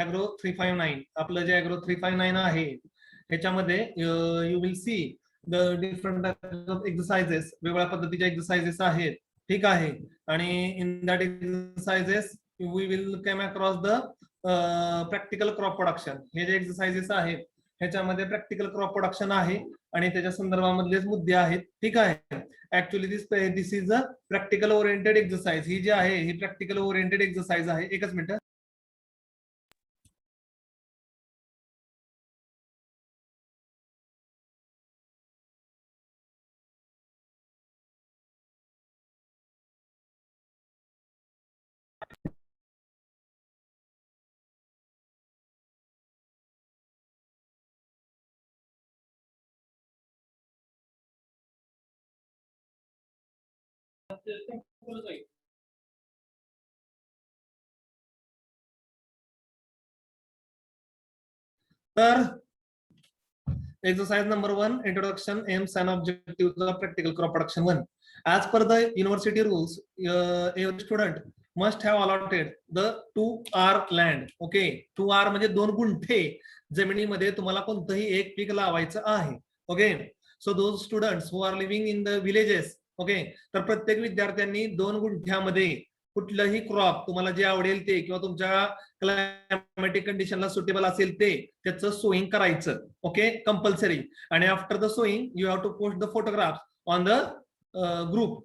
Agro 359 आपलं जे agro 359 आहे ह्याच्यामध्ये you will see the different exercises, वेगवेगळ्या पद्धतीच्या एक्सरसाइजेस आहेत, ठीक आहे. आणि in that exercises we will come across the practical crop production. हे जे एक्सरसाइजेस आहेत ह्याच्यामध्ये प्रॅक्टिकल क्रॉप प्रोडक्शन आहे आणि त्याच्या संदर्भामधलेच मुद्दे आहेत, ठीक आहे. Actually this is a practical oriented exercise. ही जी आहे ही प्रॅक्टिकल ओरिएंटेड एक्सरसाइज आहे. एकच मिनिट. तर exercise number 1, introduction, aims and objectives of practical crop production 1. As per the university rules, every student must have allotted the 2R land. Okay, 2R म्हणजे 2 गुंठे जमिनीमध्ये तुम्हाला कोणतंही एक पीक लावायचं आहे. Okay, so those students who are living in the villages, okay, तर प्रत्येक विद्यार्थ्यांनी 2 गुंठ्यामध्ये कुठलंही क्रॉप तुम्हाला जे आवडेल ते किंवा तुमच्या क्लायमॅटिक कंडिशनला सुटेबल असेल ते त्याचं सोईंग करायचं. Okay, compulsory. आणि after the sowing you have to post the photograph on the group.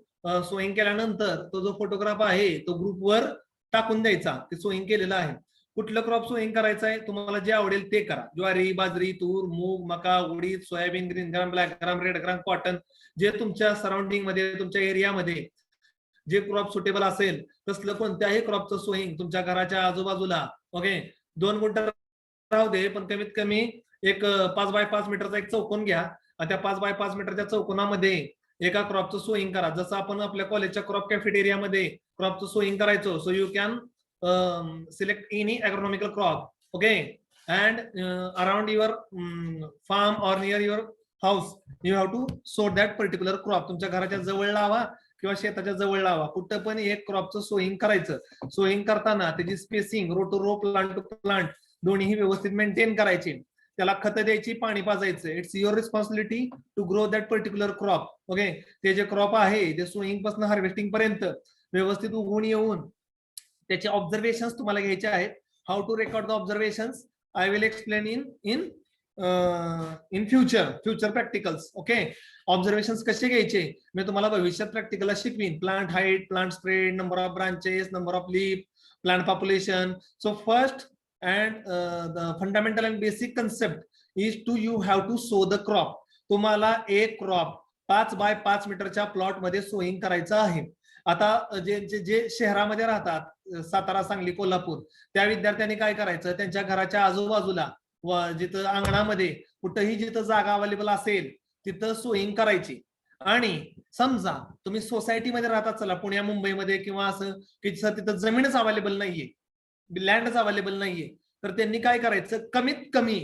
Sowing केल्यानंतर तो जो फोटोग्राफ आहे तो ग्रुपवर टाकून द्यायचा, ते सोईंग केलेलं आहे. कुठलं क्रॉप सोईंग करायचं आहे तुम्हाला जे आवडेल ते करा. ज्वारी, बाजरी, तूर, मूग, मका, उडीद, soybean, green gram, black gram, red ग्राम, कॉटन, जे तुमच्या सराउंडिंग मध्ये तुमच्या एरियामध्ये जे क्रॉप सुटेबल असेल तसलं कोणत्याही क्रॉपचं सोईंग तुमच्या घराच्या आजूबाजूला. ओके, 2 गुंठ राहू दे पण कमीत कमी एक 5 बाय 5 मीटरचा एक चौकोन घ्या. त्या 5 बाय 5 मीटरच्या चौकोनामध्ये एका क्रॉपचं सोईंग करा. जसं आपण आपल्या कॉलेजच्या क्रॉप कॅफेटेरियामध्ये क्रॉपचं सोईंग करायचो. So you can select any agronomical crop. Okay, and around your farm or near your house you have to sow that particular crop. तुमच्या घराच्या जवळ लावा किंवा शेताच्या जवळ लावा, कुठं पण एक क्रॉपचं सोईंग करायचं. सोईंग करताना त्याची spacing row to row, plant to plant दोन्ही व्यवस्थित मेंटेन करायची. त्याला खत द्यायची, पाणी पाजायचं. It's your responsibility to grow that particular crop. Okay, ते जे क्रॉप आहे ते सोईंग पासून हार्वेस्टिंग पर्यंत व्यवस्थित उगवून येऊन त्याचे ऑब्झर्वेशन तुम्हाला घ्यायचे आहेत. How to record the observations I will explain in future practicals. Okay, observation कसे घ्यायचे मी तुम्हाला भविष्यात प्रॅक्टिकलला शिकवीन. Plant height, plant spread, number of branches, number of leaf, plant population. So first and the fundamental and basic concept is to you have to sow the crop. तुम्हाला एक crop 5 bye 5 मीटरच्या प्लॉट मध्ये sowing करायचं आहे. आता जे शहरामध्ये राहतात, सातारा, सांगली, कोल्हापूर, त्या विद्यार्थ्यांनी काय करायचं, त्यांच्या घराच्या आजूबाजूला व जिथं अंगणामध्ये कुठंही जिथं जागा अवेलेबल असेल तिथं सोईंग करायची. आणि समजा तुम्ही सोसायटीमध्ये राहतात, चला पुण्या मुंबईमध्ये किंवा असं की तिथं जमीनच अवेलेबल नाहीये, लँडच अवेलेबल नाहीये, तर त्यांनी काय करायचं, कमीत कमी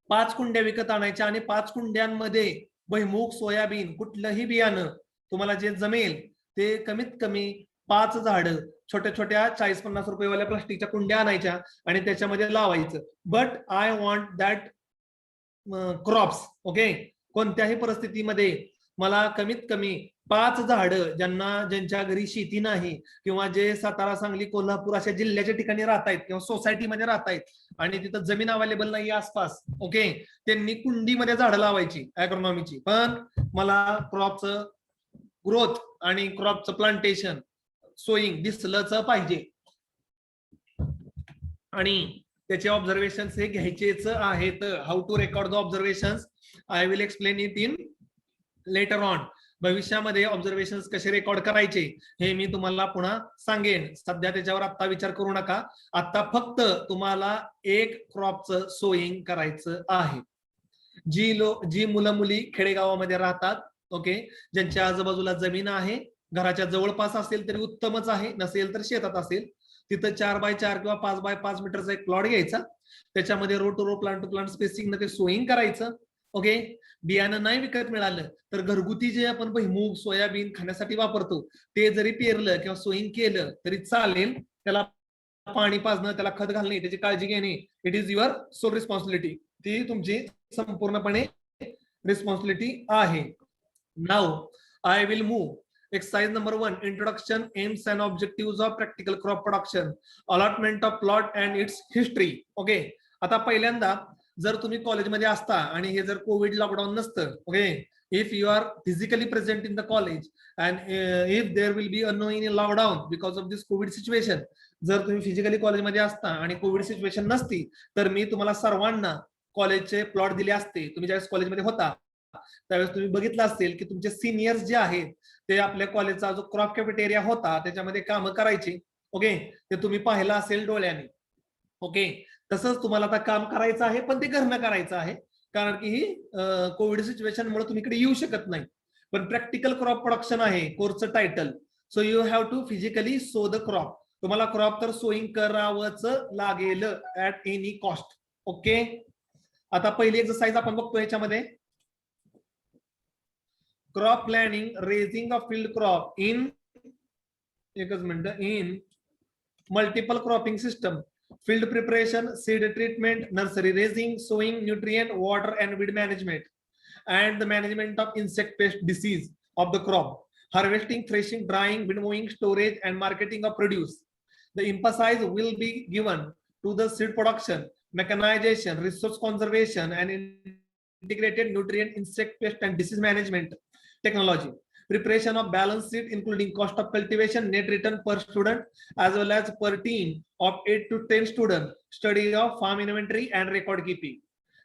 5 कुंड्या विकत आणायच्या आणि 5 कुंड्यांमध्ये भुईमूग, सोयाबीन, कुठलंही बियाणं तुम्हाला जे जमेल ते कमीत कमी 5 झाडं छोट्या छोट्या 40-50 रुपयेवाल्या प्लास्टिकच्या कुंड्या आणायच्या आणि त्याच्यामध्ये लावायचं. But I want that crops. Okay, कोणत्याही परिस्थितीमध्ये मला कमीत कमी 5 झाडं, ज्यांच्या घरी शेती नाही किंवा जे सातारा, सांगली, कोल्हापूर अशा जिल्ह्याच्या ठिकाणी राहतायत किंवा सोसायटीमध्ये राहतायत आणि तिथं जमीन अवेलेबल नाही आसपास, ओके, त्यांनी कुंडीमध्ये झाडं लावायची ॲग्रोनॉमीची. पण मला क्रॉपचं ग्रोथ आणि क्रॉपचं प्लांटेशन सोईंग दिसलंच पाहिजे आणि त्याचे ऑब्झर्वेशन्स हे घ्यायचेच आहेत. How to record the observations I will explain it in later on. भविष्यामध्ये ऑब्झर्वेशन्स कसे रेकॉर्ड करायचे हे मी तुम्हाला पुन्हा सांगेन. सध्या त्याच्यावर आता विचार करू नका. आता फक्त तुम्हाला एक क्रॉपचं सोईंग करायचं आहे. जी मुलं मुली खेडेगावामध्ये राहतात, ओके, ज्यांच्या आजूबाजूला जमीन आहे, घराच्या जवळपास असेल तरी उत्तमच आहे, नसेल तर शेतात असेल, तिथं 4 बाय 4 किंवा 5 बाय 5 मीटरचा एक प्लॉट घ्यायचा. त्याच्यामध्ये row to row, plant to plant spacing ते सोईंग करायचं. ओके, बियाणं नाही विकत मिळालं तर घरगुती जे आपण भुईमूग, सोयाबीन खाण्यासाठी वापरतो ते जरी पेरलं किंवा सोईंग केलं तरी चालेल. त्याला पाणी पाजणं, त्याला खत घालणे, त्याची काळजी घेणे, it is your sole responsibility. ती तुमची संपूर्णपणे रिस्पॉन्सिबिलिटी आहे. Now I will move exercise number 1, introduction, aims and objectives of practical crop production, allotment of plot and its history. Okay, आता पहिल्यांदा जर तुम्ही कॉलेजमध्ये असता आणि हे जर कोविड लॉकडाऊन नसतं, okay, if you are physically present in the college and if there will be a lockdown because of this covid situation, जर तुम्ही फिजिकली कॉलेजमध्ये असता आणि कोविड सिच्युएशन नसती तर मी तुम्हाला सर्वांना कॉलेजचे प्लॉट दिले असते. तुम्ही ज्यावेळेस कॉलेजमध्ये होता त्यावेळेस तुम्ही बघितलं असेल की तुमचे सिनियर्स जे आहेत ते आपल्या कॉलेजचा जो क्रॉप कॅफेटेरिया होता त्याच्यामध्ये कामं करायची. ओके, ते तुम्ही पाहिलं असेल डोळ्याने. ओके, तसंच तुम्हाला आता काम करायचं आहे, पण ते घरनं करायचं आहे कारण की ही कोविड सिच्युएशन मुळे तुम्ही इकडे येऊ शकत नाही. पण प्रॅक्टिकल क्रॉप प्रोडक्शन आहे कोर्सचं title. So you have to physically sow the crop. तुम्हाला क्रॉप तर सोईंग करावंच लागेल ऍट एनी कॉस्ट. ओके, आता पहिली एक्सरसाइज आपण बघतो याच्यामध्ये. Crop planning, raising of field crop in एकच minute in multiple cropping system, field preparation, seed treatment, nursery raising, sowing, nutrient, water and weed management, and the management of insect pest disease of the crop, harvesting, threshing, drying, winnowing, storage and marketing of produce. The emphasis will be given to the seed production, mechanization, resource conservation and integrated nutrient, insect pest and disease management technology. Preparation of balance sheet including cost of cultivation, net return per student as well as per team of 8 to 10 students, study of farm inventory and record keeping.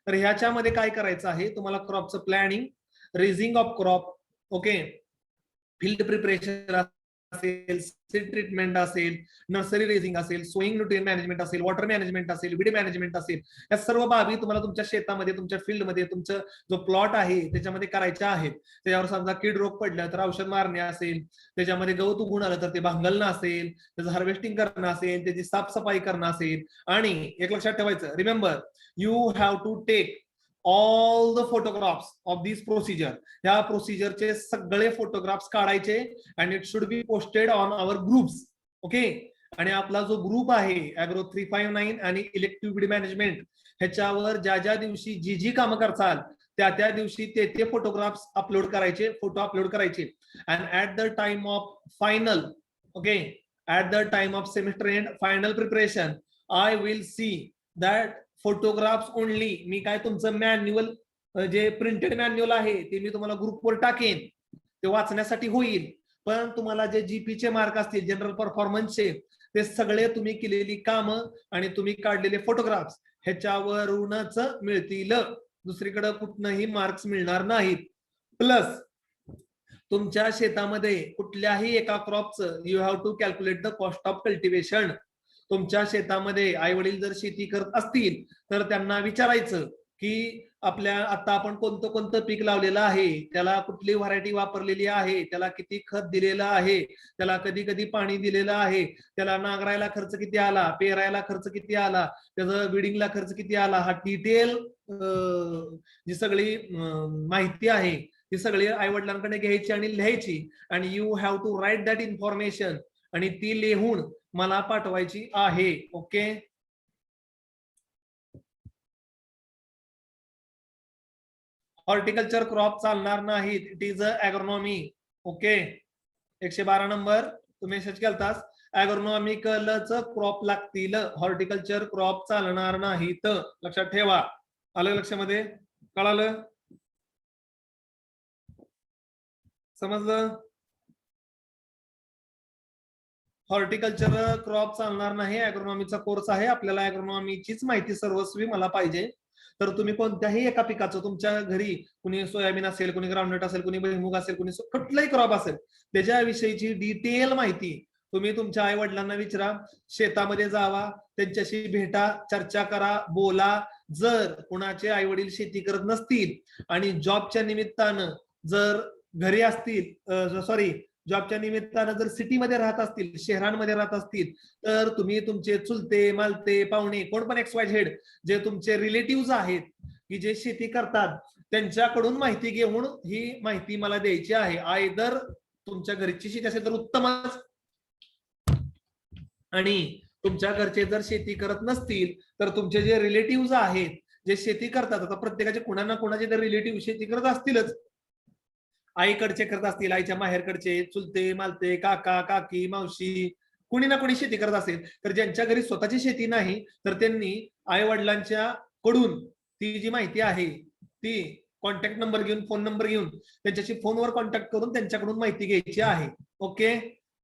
तर ह्याच्यामध्ये काय करायचं आहे तुम्हाला, क्रॉपचं planning, raising of crop, okay, field preparation असेल, seed treatment असेल, nursery raising असेल, सोईंग न्यूट्रिएंट मॅनेजमेंट असेल, वॉटर मॅनेजमेंट असेल, वीड मॅनेजमेंट असेल, या सर्व बाबी तुम्हाला तुमच्या शेतामध्ये, तुमच्या फील्डमध्ये, तुमचं जो प्लॉट आहे त्याच्यामध्ये करायच्या आहेत. त्याच्यावर समजा कीड रोग पडला तर औषध मारणे असेल, त्याच्यामध्ये गवत उगून आलं तर ते भांगलणं असेल, त्याचं हार्वेस्टिंग करणं असेल, त्याची साफसफाई करणं असेल. आणि एक लक्षात ठेवायचं, remember you have to take all the photographs of this procedure. या प्रोसिजरचे सगळे फोटोग्राफ्स काढायचे and it should be posted on our groups. Okay, आणि आपला जो ग्रुप आहे ऍग्रो 359 आणि इलेक्टिव्ह वीड मॅनेजमेंट, ह्याच्यावर ज्या ज्या दिवशी जी जी कामं करचाल त्या दिवशी ते फोटोग्राफ्स अपलोड करायचे, फोटो अपलोड करायचे. And at the time of final, okay, at the time of semester end final preparation, I will see that photographs only. मी काय तुमचं मॅन्युअल जे प्रिंटेड मॅन्युअल आहे ते मी तुम्हाला ग्रुपवर टाकेन, ते वाचण्यासाठी होईल. पण तुम्हाला जे जीपीचे मार्क असतील जनरल परफॉर्मन्सचे, ते सगळे तुम्ही केलेली कामं आणि तुम्ही काढलेले फोटोग्राफ्स ह्याच्यावरूनच मिळतील. दुसरीकडे कुठनंही मार्क्स मिळणार नाहीत. प्लस तुमच्या शेतामध्ये कुठल्याही एका क्रॉपचं you have to calculate the cost of cultivation. तुमच्या शेतामध्ये आई वडील जर शेती करत असतील तर त्यांना विचारायचं की आपल्या आता आपण कोणतं कोणतं पीक लावलेलं आहे, त्याला कुठली व्हरायटी वापरलेली आहे, त्याला किती खत दिलेलं आहे, त्याला कधी कधी पाणी दिलेलं आहे, त्याला नांगरायला खर्च किती आला, पेरायला खर्च किती आला, त्याचं विडिंगला खर्च किती आला, हा डिटेल जी सगळी माहिती आहे ती सगळी आई वडिलांकडे घ्यायची आणि लिहायची. आणि you have to write that information आणि ती लिहून मला पाठवायची आहे. ओके, हॉर्टिकल्चर क्रॉप चालणार नाहीत, it is agronomy. Okay, 112 number तुम्ही मेसेज केलतास, ॲग्रोनॉमिकलच क्रॉप लागतील, हॉर्टिकल्चर क्रॉप चालणार नाहीत. लक्षात ठेवा. आलं लक्षामध्ये? कळालं? समजलं? हॉर्टिकल्चर क्रॉप चालणार नाही, ॲग्रोनॉमीचा कोर्स आहे. आपल्याला ॲग्रोनॉमीचीच माहिती सर्वस्वी मला पाहिजे. तर तुम्ही कोणत्याही एका पिकाचं, तुमच्या घरी कुणी सोयाबीन असेल, कुणी ग्राउंडनट असेल, कुणी भुईमुग असेल, कुणी कुठलाही क्रॉप असेल, त्याच्याविषयीची डिटेल माहिती तुम्ही तुमच्या आई वडिलांना विचारा, शेतामध्ये जावा, त्यांच्याशी भेटा, चर्चा करा, बोला. जर कुणाचे आई वडील शेती करत नसतील आणि जॉबच्या निमित्तानं जर घरी असतील, सॉरी, जॉबच्या निमित्तानं जर सिटीमध्ये राहत असतील, शहरांमध्ये राहत असतील, तर तुम्ही तुमचे चुलते, मालते, पाहुणे, कोण पण XYZ जे तुमचे रिलेटिव्ह आहेत की जे शेती करतात, त्यांच्याकडून माहिती घेऊन ही माहिती मला द्यायची आहे. आयदर तुमच्या घरची शेती असेल तर उत्तमच, आणि तुमच्या घरचे जर शेती करत नसतील तर तुमचे जे रिलेटिव्ह आहेत जे शेती करतात, आता प्रत्येकाचे कुणा ना कुणाचे तर रिलेटिव्ह शेती करत असतीलच. आईकडचे करत असतील, आईच्या माहेरकडचे, चुलते मालते, काका काकी मावशी, कुणी ना कुणी शेती करत असेल. तर ज्यांच्या घरी स्वतःची शेती नाही तर त्यांनी आई वडिलांच्या कडून ती जी माहिती आहे ती कॉन्टॅक्ट नंबर घेऊन, फोन नंबर घेऊन त्यांच्याशी फोनवर कॉन्टॅक्ट करून त्यांच्याकडून माहिती घ्यायची आहे. ओके,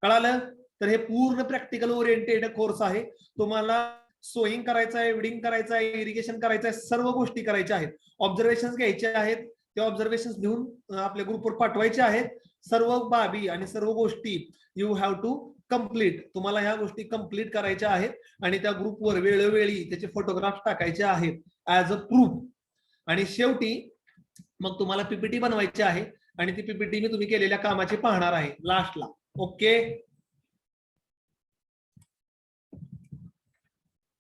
कळालं? तर हे पूर्ण प्रॅक्टिकल ओरिएंटेड कोर्स आहे. तुम्हाला सोईंग करायचं आहे, विडिंग करायचं आहे, इरिगेशन करायचं आहे, सर्व गोष्टी करायच्या आहेत. ऑब्झर्वेशन घ्यायचे आहेत, ते ऑब्झर्वेशन घेऊन आपल्या ग्रुपवर पाठवायचे आहेत. सर्व बाबी आणि सर्व गोष्टी यू हॅव टू कम्प्लीट. तुम्हाला ह्या गोष्टी कम्प्लीट करायच्या आहेत आणि त्या ग्रुपवर वेळोवेळी त्याचे फोटोग्राफ टाकायचे आहेत ऍज अ प्रूफ. आणि शेवटी मग तुम्हाला पीपीटी बनवायची आहे आणि ती पीपीटी मी तुम्ही केलेल्या कामाची पाहणार आहे लास्टला. ओके,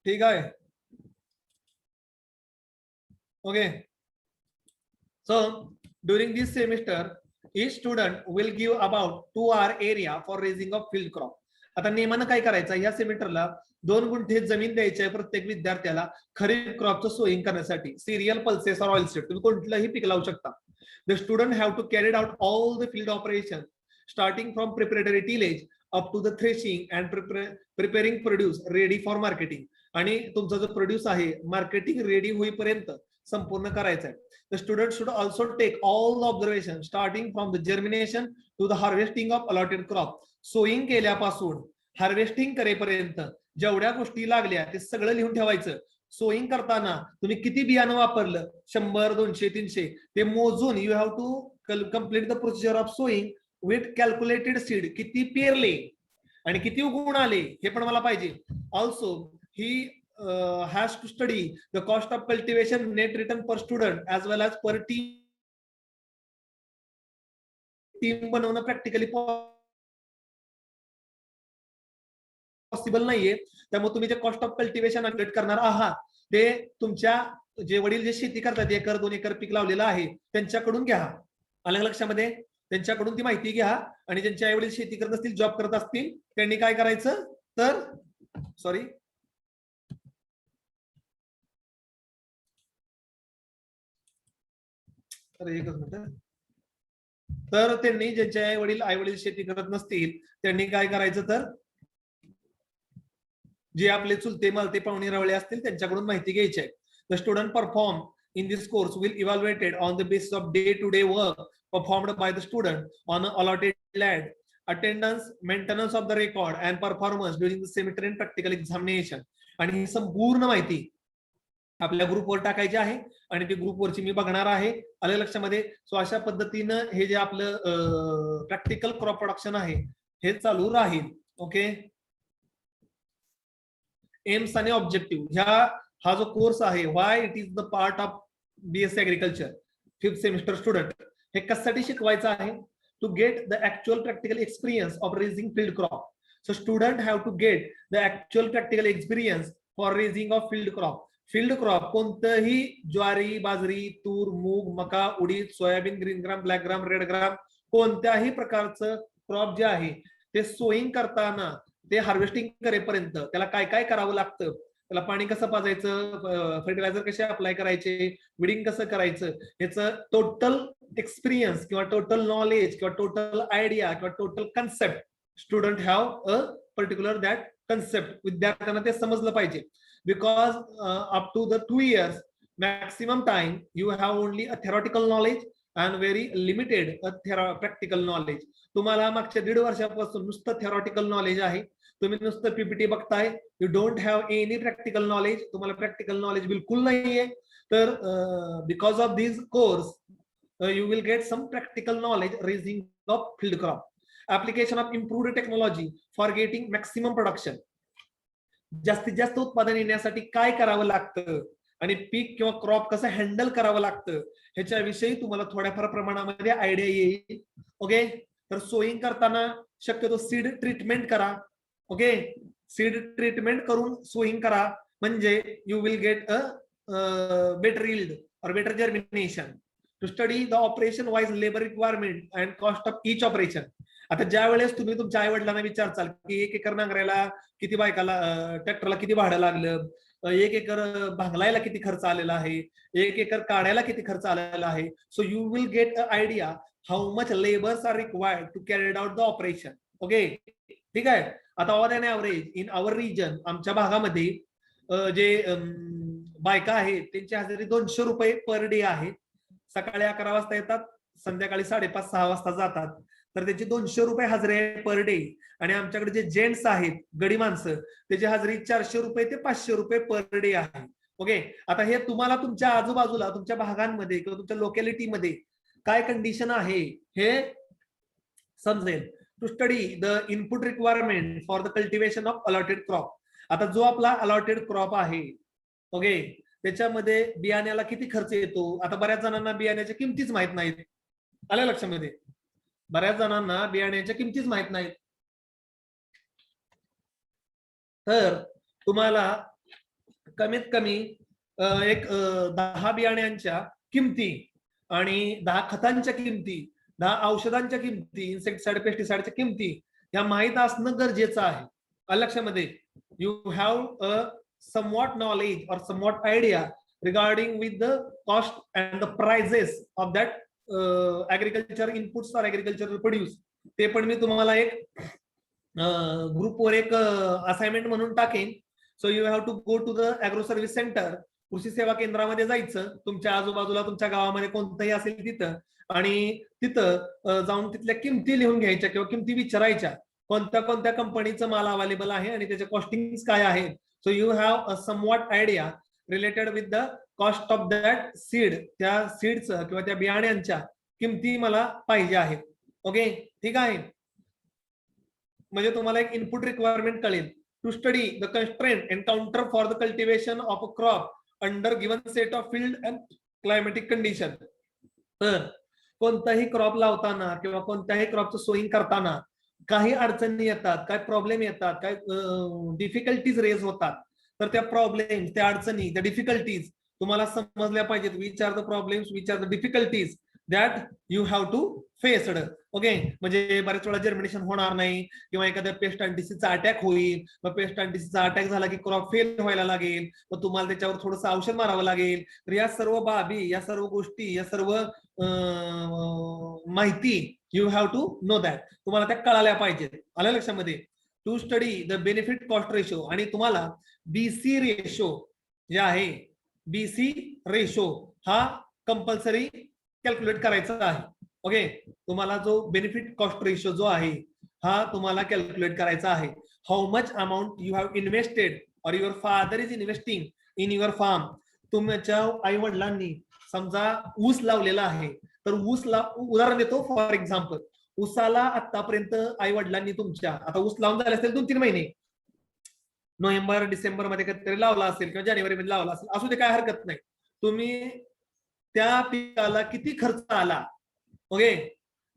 ठीक आहे. Okay, so during this semester each student will give about 2 hour area for raising of field crop. आता नेमानं काय करायचं, या सेमिस्टरला 2 गुंठे जमीन द्यायची आहे प्रत्येक विद्यार्थ्याला खरीप क्रॉपचं सोईंग करण्यासाठी. सिरियल, पल्सेस और ऑइल सीड, तुम्ही कोणतंही पीक लावू शकता. The student have to carry out all the field operations starting from preparatory tillage up to the threshing and preparing produce ready for marketing. आणि तुमचा जो प्रोड्यूस आहे मार्केटिंग रेडी होईपर्यंत संपूर्ण करायचं आहे. The student should also take all the observations starting from the germination to the harvesting of allotted crop. Sowing केल्यापासून harvesting करेपर्यंत जेवढ्या गोष्टी लागल्या ते सगळं लिहून ठेवायचं. सोईंग करताना तुम्ही किती बियाणं वापरलं, 100, 200, 300, ते मोजून you have to complete the procedure of sowing with calculated seed. किती पेरले आणि किती उगवून आले हे पण मला पाहिजे. Also he has to study the cost of cultivation, net return per student as well as per team. Team बनवणं प्रॅक्टिकली पॉसिबल नाहीये. त्यामुळे तुम्ही जे कॉस्ट ऑफ कल्टिवेशन अपडेट करणार आहात ते तुमच्या जे वडील जे शेती करतात 1 एकर 2 एकर पीक लावलेलं आहे त्यांच्याकडून घ्या. अलग लक्षामध्ये त्यांच्याकडून ती माहिती घ्या. आणि ज्यांच्या आई वडील शेती करत असतील, जॉब करत असतील, त्यांनी काय करायचं तर सॉरी एकच मिनिट. तर त्यांनी ज्यांचे आई वडील शेती करत नसतील त्यांनी काय करायचं तर जे आपले चुलते मालते पाहुणे रावळे असतील त्यांच्याकडून माहिती घ्यायची आहे. The student perform in this course will evaluated on the basis of day to day work performed by the student on allotted land, attendance, maintenance of the record and performance during the semester and practical examination. आणि ही संपूर्ण माहिती आपल्या ग्रुपवर टाकायची आहे आणि ती ग्रुपवरची मी बघणार आहे. आलं लक्षामध्ये? सो अशा पद्धतीनं हे जे आपलं प्रॅक्टिकल क्रॉप प्रोडक्शन आहे हे चालू राहील. ओके, एम्स आणि ऑब्जेक्टिव्ह हा जो कोर्स आहे why it is the part of BSc agriculture 5th semester student. हे कशासाठी शिकवायचं आहे? To get the actual practical experience of raising field crop. So student have to get the actual practical experience for raising of field crop. Field crop कोणतंही ज्वारी, बाजरी, तूर, मूग, मका, उडीद, soybean, green gram, black gram, red gram, कोणत्याही प्रकारचं crop जे आहे ते सोईंग करताना ते हार्वेस्टिंग करेपर्यंत त्याला काय काय करावं लागतं, त्याला पाणी कसं पाजायचं, फर्टिलायझर कसे अप्लाय करायचे, विडिंग कसं करायचं, याचं टोटल एक्सपिरियन्स किंवा टोटल नॉलेज किंवा टोटल आयडिया किंवा total concept student have a particular that concept. विद्यार्थ्यांना ते समजलं पाहिजे. Because up to the 2 years maximum time you have only a theoretical knowledge and very limited practical knowledge. तुम्हाला मागच्या 1.5 वर्षापासून नुसतं theoretical knowledge आहे. तुम्ही नुसतं पीपीटी बघताय. You don't have any practical knowledge. तुम्हाला प्रॅक्टिकल नॉलेज बिलकुल नाहीये. तर because of this course you will get some practical knowledge raising of field crop. Application of improved technology for getting maximum production. जास्तीत जास्त उत्पादन येण्यासाठी काय करावं लागतं आणि पीक किंवा क्रॉप कसं हँडल करावं लागतं ह्याच्याविषयी तुम्हाला थोड्याफार प्रमाणामध्ये आयडिया येईल. ओके, तर सोईंग करताना शक्यतो सीड ट्रीटमेंट करा. ओके, सीड ट्रीटमेंट करून सोईंग करा म्हणजे you will get a better yield और better germination. To study the operation wise labour requirement and cost of each operation. आता ज्या वेळेस तुम्ही तुमच्या आई वडिलांना विचारचाल की 1 एकर नांगरायला किती बायकाला, ट्रॅक्टरला किती भाडं लागलं, 1 एकर भांगलायला किती खर्च आलेला आहे, 1 एकर काढायला किती खर्च आलेला आहे. So you will get a idea how much labours are required to carry out the operation. Okay, ठीक आहे. आता on an average in our region, आमच्या भागामध्ये जे बायका आहेत त्यांची हजेरी 200 रुपये पर डे आहे. सकाळी 11 वाजता येतात, संध्याकाळी 5:30-6 वाजता जातात. तर त्याची 200 रुपये हजेरी आहे पर डे. आणि आमच्याकडे जे जेंट्स आहेत, गडी माणसं, त्याची हजेरी 400 रुपये ते 500 रुपये पर डे आहे. ओके, आता हे तुम्हाला तुमच्या आजूबाजूला, तुमच्या भागांमध्ये किंवा तुमच्या लोकॅलिटीमध्ये काय कंडिशन आहे हे समजेल. To study the input requirement for the cultivation of allotted crop. आता जो आपला अलॉटेड क्रॉप आहे, ओके, त्याच्यामध्ये बियाण्याला किती खर्च येतो. आता बऱ्याच जणांना बियाण्याच्या किमतीच माहित नाहीत. आलं लक्षामध्ये? बऱ्याच जणांना बियाण्याच्या किमतीच माहित नाहीत. तर तुम्हाला कमीत कमी एक 10 बियाण्यांच्या किमती आणि 10 खतांच्या किमती, 10 औषधांच्या किमती, इन्सेक्टिसाइड पेस्टिसाइडच्या किमती या माहित असणं गरजेचं आहे. लक्षामध्ये you have a somewhat knowledge or somewhat idea regarding with the cost and the prices of that agriculture inputs or agricultural produce. ते पण मी तुम्हाला एक ग्रुपवर एक असाइनमेंट म्हणून टाकेन. So you have to go to the agro service centre, कृषी सेवा केंद्रामध्ये जायचं, तुमच्या आजूबाजूला तुमच्या गावामध्ये कोणतंही असेल तिथं, आणि तिथं जाऊन तिथल्या किमती लिहून घ्यायच्या किंवा किमती विचारायच्या, कोणत्या कोणत्या कंपनीचं माल अवेलेबल आहे आणि त्याचे कॉस्टिंग काय आहे. So you have a somewhat idea related with the cost of that seed. त्या सीडचं किंवा त्या बियाण्यांच्या किमती मला पाहिजे आहेत. ओके, ठीक आहे. म्हणजे तुम्हाला एक इनपुट रिक्वायरमेंट कळेल. To study the constraint encounter for the cultivation of a crop under given set of field and climatic condition. तर कोणताही क्रॉप लावताना किंवा कोणत्याही क्रॉपचं सोईंग करताना काही अडचणी येतात, काय प्रॉब्लेम येतात, काय डिफिकल्टीज रेज होतात. तर त्या प्रॉब्लेम, त्या अडचणी, त्या डिफिकल्टीज तुम्हाला समजल्या पाहिजेत. Which are the problems, which are the difficulties that you have to faced. Okay, म्हणजे बऱ्याच वेळा जर्मिनेशन होणार नाही किंवा एखाद्या पेस्ट अँड डिसीजचा अटॅक होईल. मग पेस्ट अँड डिसीजचा अटॅक झाला की क्रॉप फेल व्हायला लागेल, मग तुम्हाला त्याच्यावर थोडंसं औषध मारावं लागेल. तर या सर्व बाबी, या सर्व गोष्टी, या सर्व माहिती you have to know that, तुम्हाला त्या कळाल्या पाहिजेत. आलं लक्षामध्ये? To study the benefit cost ratio. आणि तुम्हाला बीसी रेशो जे आहे, बीसी रेशो हा कंपल्सरी कॅल्क्युलेट करायचा आहे. ओके, तुम्हाला जो बेनिफिट कॉस्ट रेशो जो आहे हा तुम्हाला कॅल्क्युलेट करायचा आहे. How much amount you have invested और your father is investing in your farm. तुमच्या आई वडिलांनी समजा ऊस लावलेला आहे, तर ऊसला उदाहरण देतो. फॉर एक्झाम्पल, ऊसाला आतापर्यंत आई वडिलांनी तुमच्या, आता ऊस लावून झाले असेल 2-3 महिने, नोव्हेंबर डिसेंबर मध्ये कधीतरी लावला असेल किंवा जानेवारी मध्ये लावला असेल, असू दे, काय हरकत नाही. तुम्ही त्या पिकाला किती खर्च आला, ओके,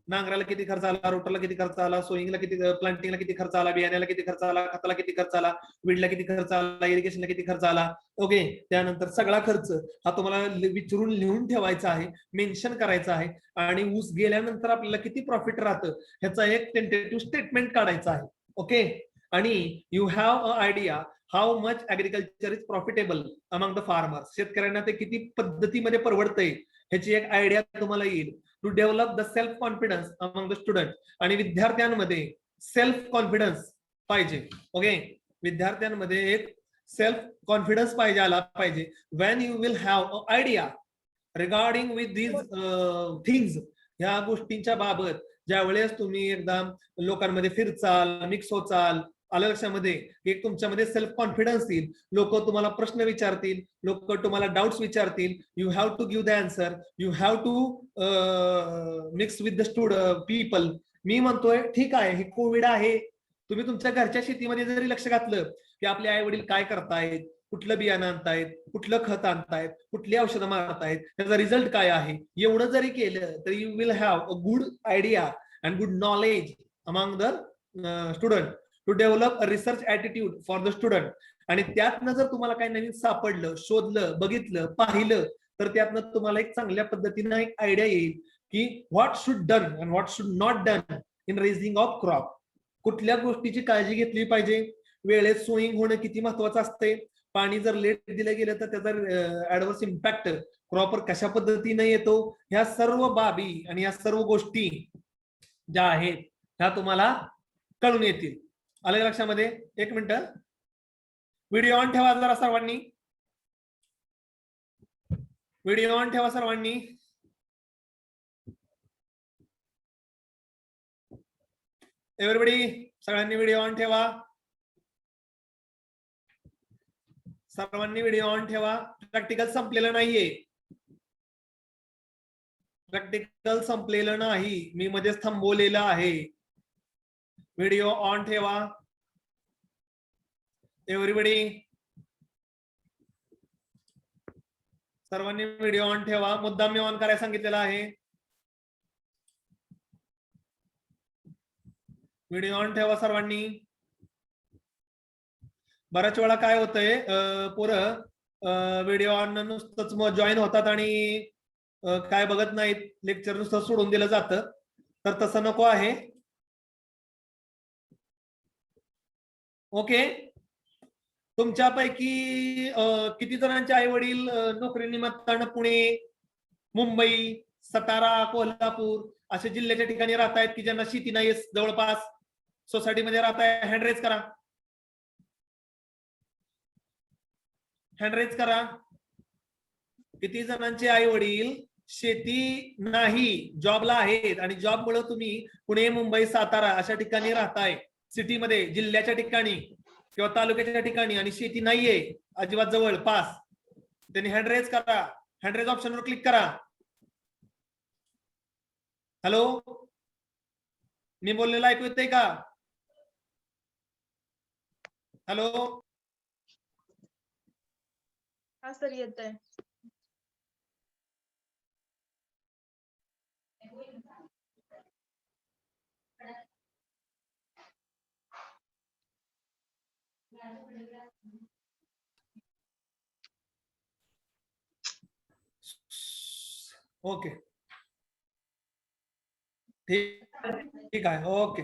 नांगराला किती खर्च आला, रोटरला किती खर्च आला, सोईंगला किती, प्लांटिंगला किती खर्च आला, बियाण्याला किती खर्च आला, खताला किती खर्च आला, विडला किती खर्च आला, इरिगेशनला किती खर्च आला. ओके, त्यानंतर सगळा खर्च हा तुम्हाला विचारून लिहून ठेवायचा आहे, मेन्शन करायचा आहे. आणि ऊस गेल्यानंतर आपल्याला किती प्रॉफिट राहतं ह्याचा एक टेंटेटिव्ह स्टेटमेंट काढायचा आहे. ओके, आणि you have a idea how much agriculture is profitable among the farmers. शेतकऱ्यांना ते किती पद्धतीमध्ये परवडतंय ह्याची एक आयडिया तुम्हाला येईल. To develop the self confidence among the student. आणि विद्यार्थ्यांमध्ये सेल्फ कॉन्फिडन्स पाहिजे. ओके, विद्यार्थ्यांमध्ये एक सेल्फ कॉन्फिडन्स पाहिजे, आला पाहिजे. When you will have a idea regarding with these things, ह्या गोष्टींच्या बाबत ज्या वेळेस तुम्ही एकदा लोकांमध्ये फिरचाल, मिक्स होचाल, आलं लक्षामध्ये, एक तुमच्यामध्ये सेल्फ कॉन्फिडन्स येईल. लोक तुम्हाला प्रश्न विचारतील, लोक तुम्हाला डाऊट्स विचारतील. You have to give the answer, you have to mix with the people. मी म्हणतोय ठीक आहे, हे कोविड आहे, तुम्ही तुमच्या घरच्या शेतीमध्ये जरी लक्ष घातलं की आपले आई वडील काय करतायत, कुठलं बियाणं आणतायत, कुठलं खत आणतायत, कुठली औषधं मारतायत, त्याचा रिझल्ट काय आहे, एवढं जरी केलं तर you will have a good idea and good knowledge among the student. To develop a research attitude for the student. आणि त्यातनं जर तुम्हाला काही नवीन सापडलं, शोधलं, बघितलं, पाहिलं, तर त्यातनं तुम्हाला एक चांगल्या पद्धतीनं एक आयडिया येईल की what should done and what should not done in raising of crop. कुठल्या गोष्टीची काळजी घेतली पाहिजे, वेळेत सोईंग होणं किती महत्वाचं असते, पाणी जर लेट दिलं गेलं तर त्याचा ऍडव्हर्स इम्पॅक्ट क्रॉपवर कशा पद्धतीने येतो, ह्या सर्व बाबी आणि ह्या सर्व गोष्टी ज्या आहेत ह्या तुम्हाला कळून येतील. आलं लक्षामध्ये? एक मिनिट, व्हिडिओ ऑन ठेवा जरा सर्वांनी, व्हिडिओ ऑन ठेवा सर्वांनी. एव्हरीबडी सगळ्यांनी व्हिडिओ ऑन ठेवा, सर्वांनी व्हिडिओ ऑन ठेवा. प्रॅक्टिकल संपलेलं नाहीये, प्रॅक्टिकल संपलेलं नाही, मी मध्येच थांबवलेलं आहे. व्हिडिओ ऑन ठेवा एव्हरीबडी, सर्वांनी व्हिडिओ ऑन ठेवा. मुद्दाम मी ऑन करायला सांगितलेला आहे. व्हिडिओ ऑन ठेवा सर्वांनी. बऱ्याच वेळा काय होतंय, पोरं व्हिडिओ ऑन नुसतंच मग जॉईन होतात आणि काय बघत नाहीत, लेक्चर नुसतं सोडून दिलं जातं, तर तसं नको आहे. ओके, तुमच्यापैकी किती जणांचे आई वडील नोकरी निमित्तानं पुणे, मुंबई, सातारा, कोल्हापूर अशा जिल्ह्याच्या ठिकाणी राहत आहेत की ज्यांना शेती नाही जवळपास, सोसायटीमध्ये राहताय? हँड रेज करा, हँड रेज करा. किती जणांचे आई वडील शेती नाही, जॉबला आहेत आणि जॉबमुळे तुम्ही पुणे, मुंबई, सातारा अशा ठिकाणी राहताय, सिटीमध्ये, जिल्ह्याच्या ठिकाणी किंवा तालुक्याच्या ठिकाणी, आणि शेती नाहीये अजिबात जवळपास? त्यांनी हँड रेज करा, हँड रेज ऑप्शनवर क्लिक करा. हॅलो, मी बोललेलं ऐकू येतंय का? हॅलो, हा सर येतंय. ओके, ठीक आहे. ओके,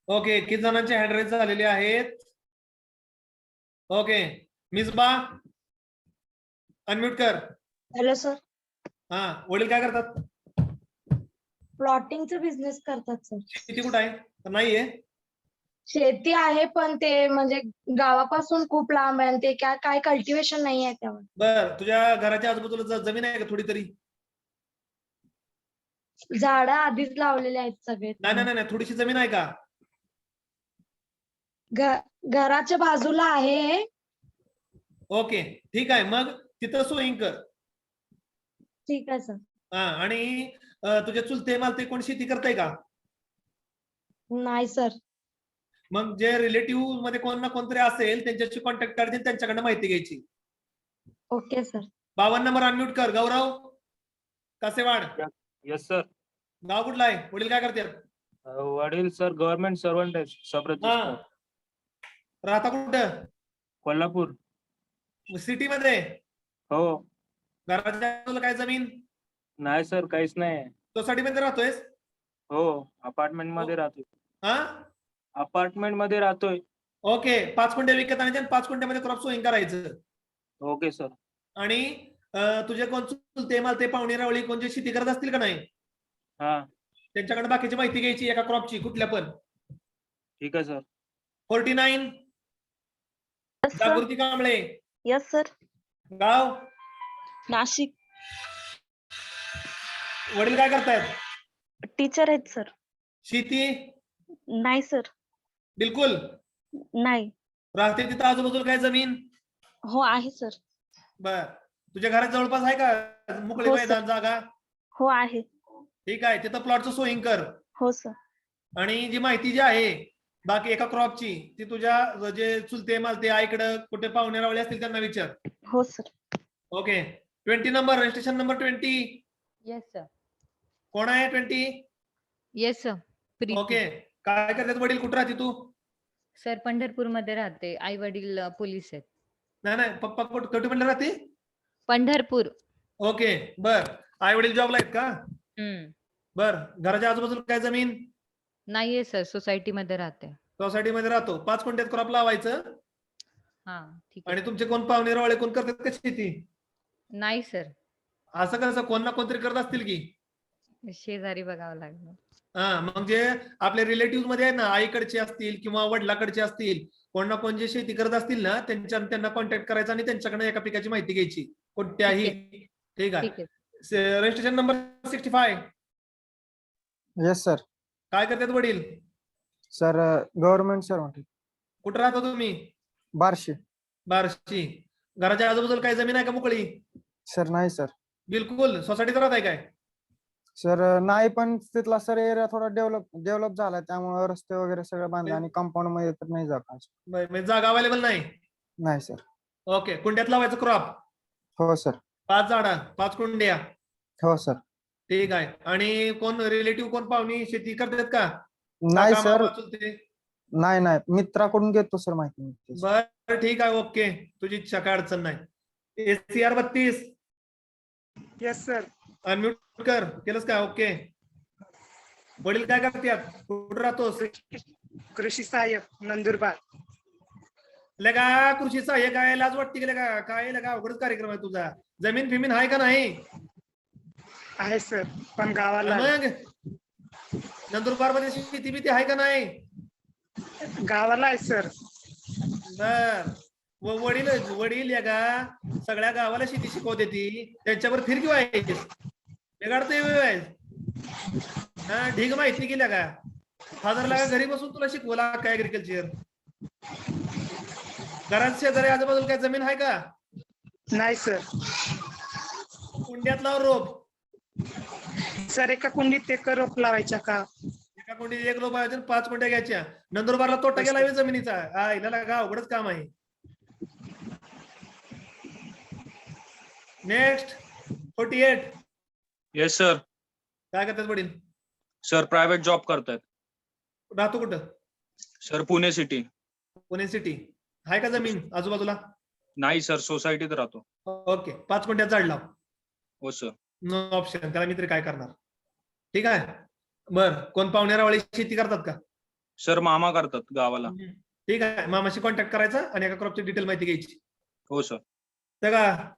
ओके, किती जणांचे हँड रेज झालेले आहेत? ओके, मिसबा अनम्यूट कर. हॅलो सर, हा, वडील काय करतात? प्लॉटिंगचा बिझनेस करतात सर. शेती कुठं आहे? तर नाहीये. शेती आहे पण ते म्हणजे गावापासून खूप लांब आहे आणि ते काय कल्टिवेशन नाही आहे त्यावर. बर, तुझ्या घराच्या आजूबाजूला जमीन आहे का थोडी तरी? झाडं आधीच लावलेले आहेत सगळे. नाही नाही नाही, थोडीशी जमीन आहे का? घराच्या बाजूला आहे. ओके, ठीक आहे, मग तिथं सोईंग कर. ठीक आहे सर. हा, आणि तुझे चुलते मालते कोण शेती करताय का? नाही सर. मग जे रिलेटिव्ह मध्ये कोण ना कोणतरी असेल त्यांच्याशी कॉन्टॅक्ट करायचे, त्यांच्याकडनं माहिती घ्यायची. Okay sir. 52 नंबर अनम्यूट कर. गौरव कासेवाड. Yes sir. गाव कुठला आहे? वडील काय करतात? वडील सर गव्हर्नमेंट सर्वंट आहे, सब रजिस्टर. राहता कुठं? कोल्हापूर. सिटी मध्ये? हो. घराच्या बाजूला काय जमीन? नाही सर, काहीच नाही. सोसायटी मध्ये राहतोयस? हो, अपार्टमेंट मध्ये राहतोय. हा, अपार्टमेंट मध्ये राहतोय. ओके, 5 कुंड्या विकत आणायचे आणि 5 कुंड्यामध्ये क्रॉप सोईंग करायचं. Okay sir. आणि तुझे कोण चुलते मालते पाहुणे रावळी कोणती शेती करत असतील का नाही? हा, त्यांच्याकडे बाकीची माहिती घ्यायची एका क्रॉपची, कुठल्या पण. ठीक आहे sir. 49 Jagruti Kamble. Yes sir. गाव? नाशिक. वडील काय करतायत? टीचर आहेत सर. शेती? नाही सर. बिलकुल नाही. राहते तिथं आजूबाजूला काय जमीन? हो आहे सर. बर, तुझ्या घरात जवळपास आहे का मोकळे हो, मैदान, जागा? हो आहे. ठीक आहे, तिथं प्लॉटचं सोईंग कर. हो सर. आणि जी माहिती जी आहे बाकी एका क्रॉपची, ती तुझ्या जे चुलते मालते आईकडे कुठे पाहुणे रावळे असतील त्यांना विचार. हो sir. Okay, 20 number, registration number 20. Yes sir. कोण आहे 20? Yes sir. ओके, काय करतात वडील? कुठं राहते तू? सर पंढरपूरमध्ये राहते. आई वडील पोलीस आहेत. नाही नाही, पप्पा कधी म्हणलं राहते? पंढरपूर. ओके, बर. आई वडील जॉबला आहेत का? हम्म. बर. घराच्या आजूबाजूला काय जमीन? नाहीये सर, सोसायटीमध्ये राहते. सोसायटीमध्ये राहतो. 5 गुंठ्यात क्रॉप लावायचं. हा ठीक आहे. आणि तुमचे कोण पाहुणे रावळे कोण करतात का शेती? नाही सर, असं कसं, कोण ना कोणतरी करत असतील की. शेजारी बघावं लागलं. हा, मग जे आपले रिलेटिव्ह मध्ये आहेत ना, आईकडचे असतील किंवा वडिलाकडचे असतील, कोण ना कोण जे शेती करत असतील ना, त्यांना कॉन्टॅक्ट करायचा आणि त्यांच्याकडे एका पिकाची माहिती घ्यायची कोणत्याही. ठीक ठीक आहे. आहे. Registration number 65. Yes sir. काय करतात वडील? Sir government servant. कुठं राहता तुम्ही? बार्शी. बार्शी. घराच्या आजूबाजूला काही जमीन आहे का मोकळी? सर नाही सर. बिलकुल. सोसायटीत राहत आहे काय? सर नाही, पण तिथला सर एरिया थोडा डेव्हलप झालाय, त्यामुळे रस्ते वगैरे सगळं बांधले आणि कंपाऊंड मध्ये तर नाही जात. म्हणजे जागा अवेलेबल नाही? नाही सर. ओके. कुंड्यात लावायचं क्रॉप? हो सर. 5 झाडा, 5 कुंड्या. हो सर. ठीक आहे. आणि कोण रिलेटिव्ह, कोण पाहुणी शेती करतात का? नाही काका, सर. मामा, चुलते? नाही, मित्राकडून घेतो सर माहिती. बर, ठीक आहे. ओके, तुझी इच्छा, काय अडचण नाही. ACR 32. Yes sir. अनम्यूट कर. केलंस का? ओके. वडील काय करतात? कुठं राहतोस? कृषी सहाय्यक नंदुरबार. लगा कृषी सहाय्यक आहे, लाज वाटते गेले का? काय लगा अवघडच कार्यक्रम आहे तुझा. जमीन फिमीन आहे का नाही? आहे सर, पण गावाला मग नंदुरबार मध्ये शेती बिती आहे का नाही? गावाला आहे सर. बर. वडील या का सगळ्या गावाला शेती शिकवते ती, त्यांच्यावर फिरकी व्हायची, बिघाडते हा, ढीग माहिती गेल्या का? फादर लागा घरी बसून तुला शिकवला काय ऍग्रिकल्चर? घरात शेजारी आजूबाजूला काय जमीन आहे का? नाही सर. कुंड्यात लाव रोप. सर एका कुंडीत एक रोप लावायच्या का? एका कुंडीत 1 रोप लावायचं, 5 कुंड्या घ्यायच्या. नंदुरबारला तोटा गेला आहे जमिनीचा. हा, हिला का अवघडच काम आहे. नेक्स्ट 48. Yes sir. काय करतात वडील? सर प्रायव्हेट जॉब करतात. राहतो कुठं? Sir Pune city. Pune city. आहे का जमीन आजूबाजूला? नाही सर, सोसायटीत राहतो. ओके. 5 कुंड्यात झाड लाव. हो सर. No option. त्याला मी तरी काय करणार. ठीक आहे. बर. कोण पाहुणे रावळे शेती करतात का? सर मामा करतात गावाला. ठीक आहे. मामाशी कॉन्टॅक्ट करायचा आणि एका क्रॉपची डिटेल माहिती घ्यायची. हो सर. तर का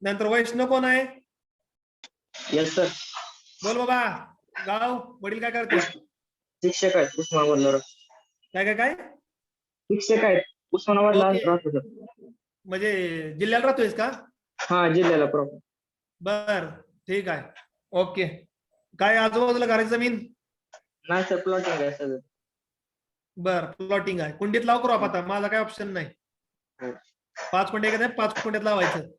नंतर वैष्णव कोण आहे? Yes sir. बोल बाबा. गाव, वडील काय करते? शिक्षक आहेत उस्मानाबादला. काय काय काय? शिक्षक आहेत उस्मानाबादला ओके. राहतो सर. म्हणजे जिल्ह्याला राहतोयस का? हा, जिल्ह्याला प्रॉपर. बर, ठीक आहे. ओके. काय आजूबाजूला घराची जमीन? नाही सर, प्लॉटिंग आहे सगळं. बर, प्लॉटिंग आहे. कुंडीत लाव क्रॉप. आता माझा काय ऑप्शन नाही. हो. 5 कुंड्या घेतात, 5 कुंड्यात लावायचं.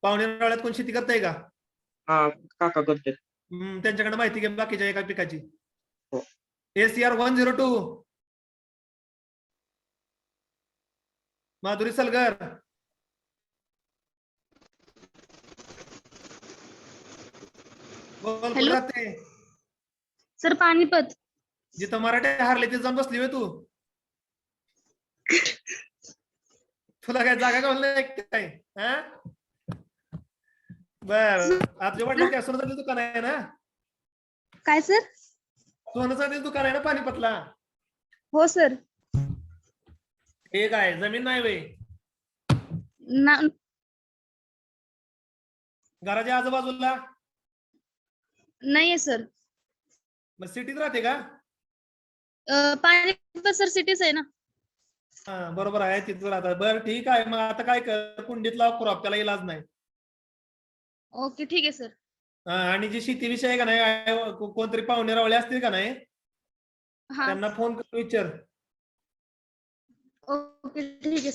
पाहुणे रावळ्यात कोण शेती करताय का? हा, काका करते. त्यांच्याकडे माहिती घे बाकीच्या एका पिकाची. हो. ACR 102. माधुरी सलगर. बोल, कुठं हॅलो. राहते? सर पानिपत. जिथं मराठे हारले तिथे जाऊन बसली होय तू? तुला काय जागा गावली नाही काय? हा? बर. आपल्या वडिलांचं काय सोनं चांदीचं दुकान आहे ना? काय सर? सोनं चांदीचं दुकान आहे ना पानिपतला? हो सर. ठीक आहे. जमीन नाही वे? घराच्या आजूबाजूला? नाहीये सर. मग सिटीत राहते का? पानिपत सर सिटीच आहे ना. हा, बरोबर आहे. तिथं राहतात. बरं, ठीक आहे. मग आता काय कर, कुंडीत लाव क्रॉप. त्याला इलाज नाही. ओके ठीक आहे सर. आणि जी शेती विषय आहे का नाही, कोणतरी पाहुणे रावळे असतील का नाही, हा. त्यांना फोन कर, विचार. ओके ठीक आहे.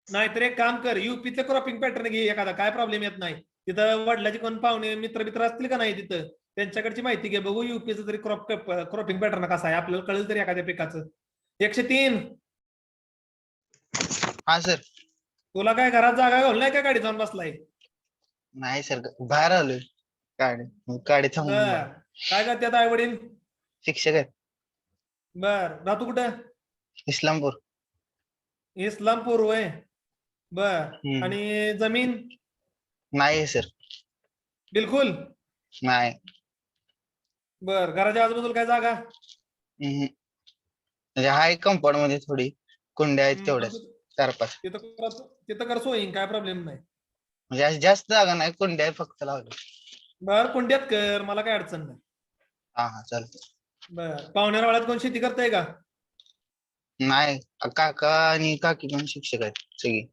नाहीतर एक काम कर, युपीतले क्रॉपिंग पॅटर्न घे एखादा. काय प्रॉब्लेम येत नाही. तिथं वडिलाचे कोण पाहुणे मित्र असतील का नाही तिथं, त्यांच्याकडची माहिती घे. बघू युपीचं तरी क्रॉपिंग पॅटर्न कसा आहे, आपल्याला कळेल तरी एखाद्या पिकाचं. 103. हा सर. तुला काय घरात जागा घालून नाही का गाडी जाऊन बसलाय? नाही सर, बाहेर आलोय. गाडी थांबून. काय करतात आई वडील? शिक्षक आहेत. बर. राहतो कुठं? इस्लामपूर. इस्लामपूर होय बर. हम्म. आणि जमीन नाही सर. बिलकुल नाही. बर. घराच्या आजूबाजूला काय जागा? म्हणजे हाय कंपाऊंड मध्ये थोडी कुंड्या आहेत तेवढ्याच, 4-5. तिथं कर सोयीन, काय प्रॉब्लेम नाही. म्हणजे अशी जास्त जागा नाही, कुंड्या आहेत फक्त लावल्या. बर कुंड्यात कर, मला काय अडचण नाही. हा चालतं. बर. पाहुण्या वाळ्यात कोण शेती करताय का? नाही, काका आणि काकी पण शिक्षक आहेत सगळी.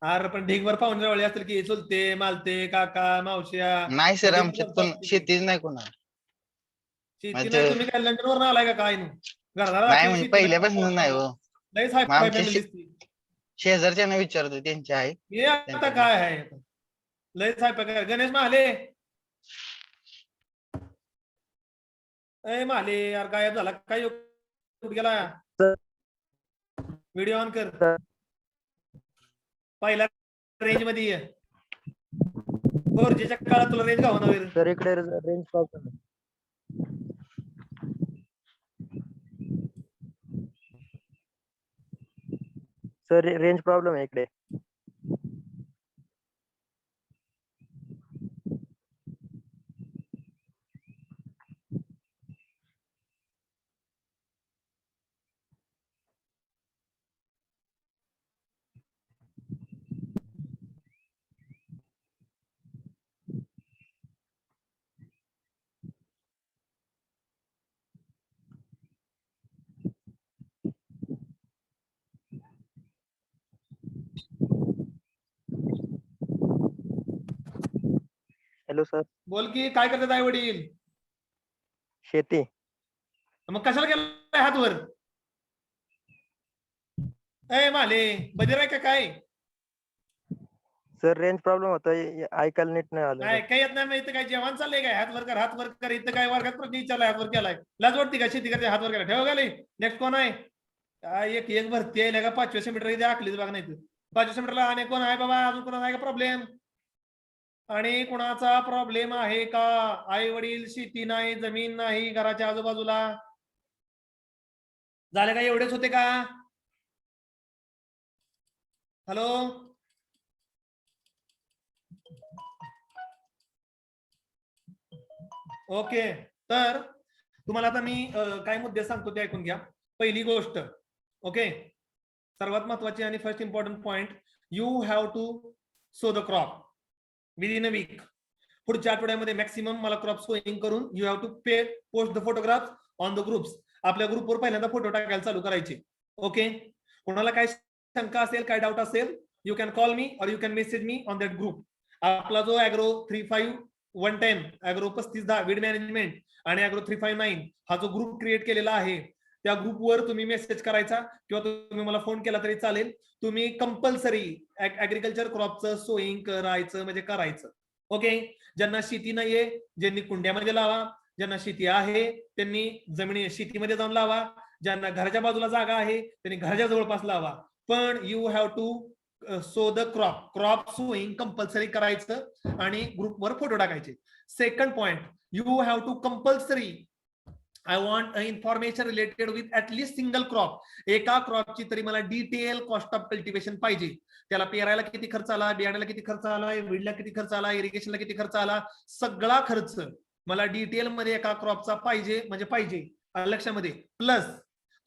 अरे पण ढिगभर पाहुणे वाळे असतील की, चुलते मालते काका मावश्या. नाही सर, ढिगभर आमच्यात माणसं पण असतील की. शेतीच नाही कोणाला. शेती म्हणजे नाही, तुम्ही काय लंडन वरून आलाय का काय? घराला नाही म्हणजे पहिल्यापासून नाही हो. लईच मग हाय आमच्या फॅमिली दिसती. शेजारच्यांना विचारतो, त्यांचे आहे. हे आता काय आहे? लईच हाय काय? गणेश महाले, ए महाले यार गायब झाला काय? कुठे गेला? व्हिडिओ ऑन कर. पहिला रेंज मध्ये ये. 4G च्या काळात तुला रेंज गाव नव्हे. सर इकडे रेंज प्रॉब्लेम आहे. सर रेंज प्रॉब्लेम आहे इकडे. Hello sir. बोल की काय करतात आई वडील? शेती. मग कशाला गेला हातवर? ए माले बदिर आहे का काय? सर रेंज प्रॉब्लेम होता, ऐकायला नीट नाही आलं. काय काही येत नाही. मग इथं काय जेवण चाललंय काय? हात वर कर. इथं काय वर्गात प्रश्न विचारलाय, हात वर केलाय. लाज वाटते का शेती करते हात वर केला? ठेव गाली. नेक्स्ट कोण आहे? काय एक भरती आहे का? 5व्या सेमीटर आखलीच बघ. नाही 5व्या सेमीटरला आणि कोण आहे बाबा? अजून कोणा आहे का प्रॉब्लेम? आणि कोणाचा प्रॉब्लेम आहे का? आई वडील, शेती नाही, जमीन नाही घराच्या आजूबाजूला. झाले का? एवढेच होते का? हॅलो. ओके. तर तुम्हाला आता मी काय मुद्दे सांगतो ते ऐकून घ्या. पहिली गोष्ट, ओके, सर्वात महत्वाची आणि first important point, you have to sow the crop within a week. पुढच्या आठवड्यामध्ये मॅक्सिमम मला क्रॉप सोइंग करून you have to post the photograph on the groups. आपल्या ग्रुपवर पहिल्यांदा फोटो टाकायला चालू करायचे. ओके. कोणाला काय शंका असेल, काय डाऊट असेल, यू कॅन कॉल मी और you can message me on that group. आपला जो ॲग्रो 3510 ॲग्रो 3510 वीड मॅनेजमेंट आणि ॲग्रो 359 हा जो ग्रुप क्रिएट केलेला आहे, त्या ग्रुपवर तुम्ही मेसेज करायचा किंवा तुम्ही मला फोन केला तरी चालेल. तुम्ही कंपल्सरी ऍग्रिकल्चर क्रॉपचं सोईंग करायचं म्हणजे करायचं. ओके. ज्यांना शेती नाहीये ज्यांनी कुंड्यामध्ये लावा, ज्यांना शेती आहे त्यांनी जमिनी शेतीमध्ये जाऊन लावा, ज्यांना घराच्या बाजूला जागा आहे त्यांनी घराच्या जवळपास लावा. पण you have to sow the crop sowing compulsory करायचं आणि ग्रुपवर फोटो टाकायचे. Second point, you have to compulsory I want information related with at least single crop. एका क्रॉपची तरी मला डिटेल कॉस्ट ऑफ कल्टिवेशन पाहिजे. त्याला पेरायला किती खर्च आला, बियाण्याला किती खर्च आला, विडला किती खर्च आला, इरिगेशनला किती खर्च आला, सगळा खर्च मला डिटेल मध्ये एका क्रॉपचा पाहिजे म्हणजे पाहिजे. लक्षामध्ये. प्लस